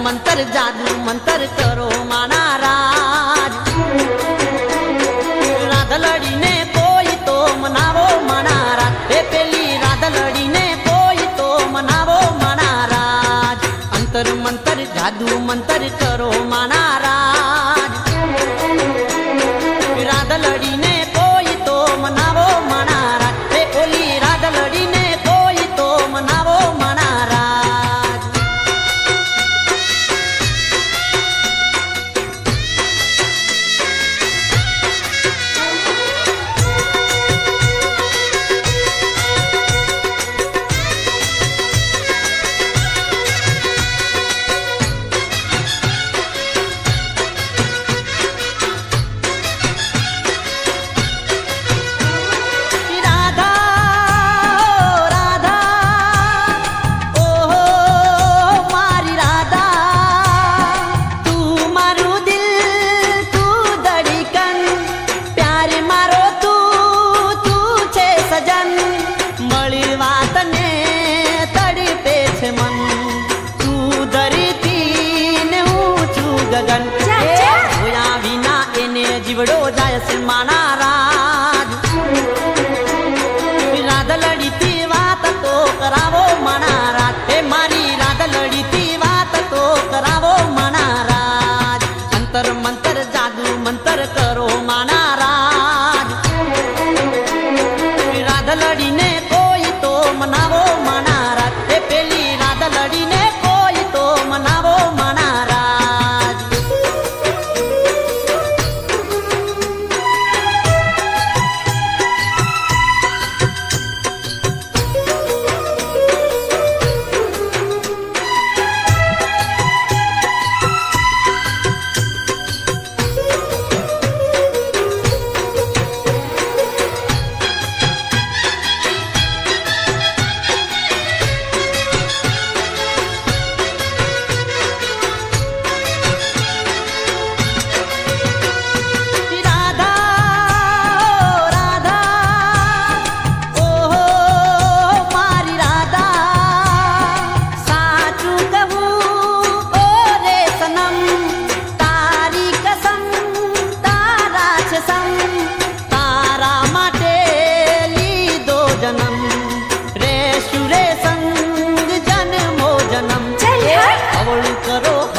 મંતર જાદુ મંતર કરો માના રાજ રાધલડીને કોઈ તો મનાવો માના રાજ એ પેલી રાધલડીને કોઈ તો મનાવો માના રાજ અંતર મંતર જાદુ મંતર કરો માના રાજ રાધલડીને કોઈ તો મનાવો માના રાજ એ ઓલી રાધલડીને કોઈ તો મનાવો માના રાજ જીવડો જાય છે માના રાજ રાધલડીથી વાત તો કરાવો માના રાજ એ મારી રાધલડીથી વાત તો કરાવો માના રાજ અંતર મંતર જાદુ મંતર કરો માના રાજ રાધલડીને કોઈ તો મનાવો માના રાજ એ પેલી રાધલડીને કોઈ તો મનાવો માના રાજ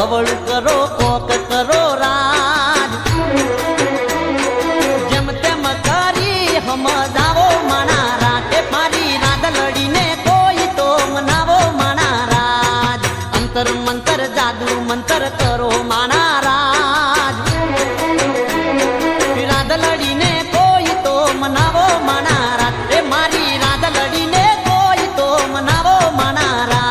હવળું કરો કોક કરો રાજ જેમ તેમ કરી સમજાવો માના રાજ એ મારી રાધલડીને કોઈ તો મનાવો માના રાજ અંતર મંતર જાદુ મંતર કરો માના રાજ રાધલડીને કોઈ તો મનાવો માના રાજ એ મારી રાધલડીને કોઈ તો મનાવો માના રાજ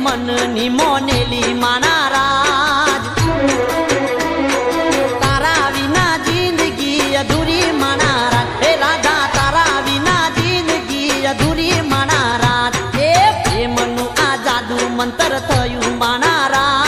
મનની મોનેલી માના રાજ તારા વિના જિંદગી અધૂરી માના રાજ હે રાધા તારા વિના જિંદગી અધૂરી માના રાજ એ પ્રેમનું આ જાદુ મંતર થયું માના રાજ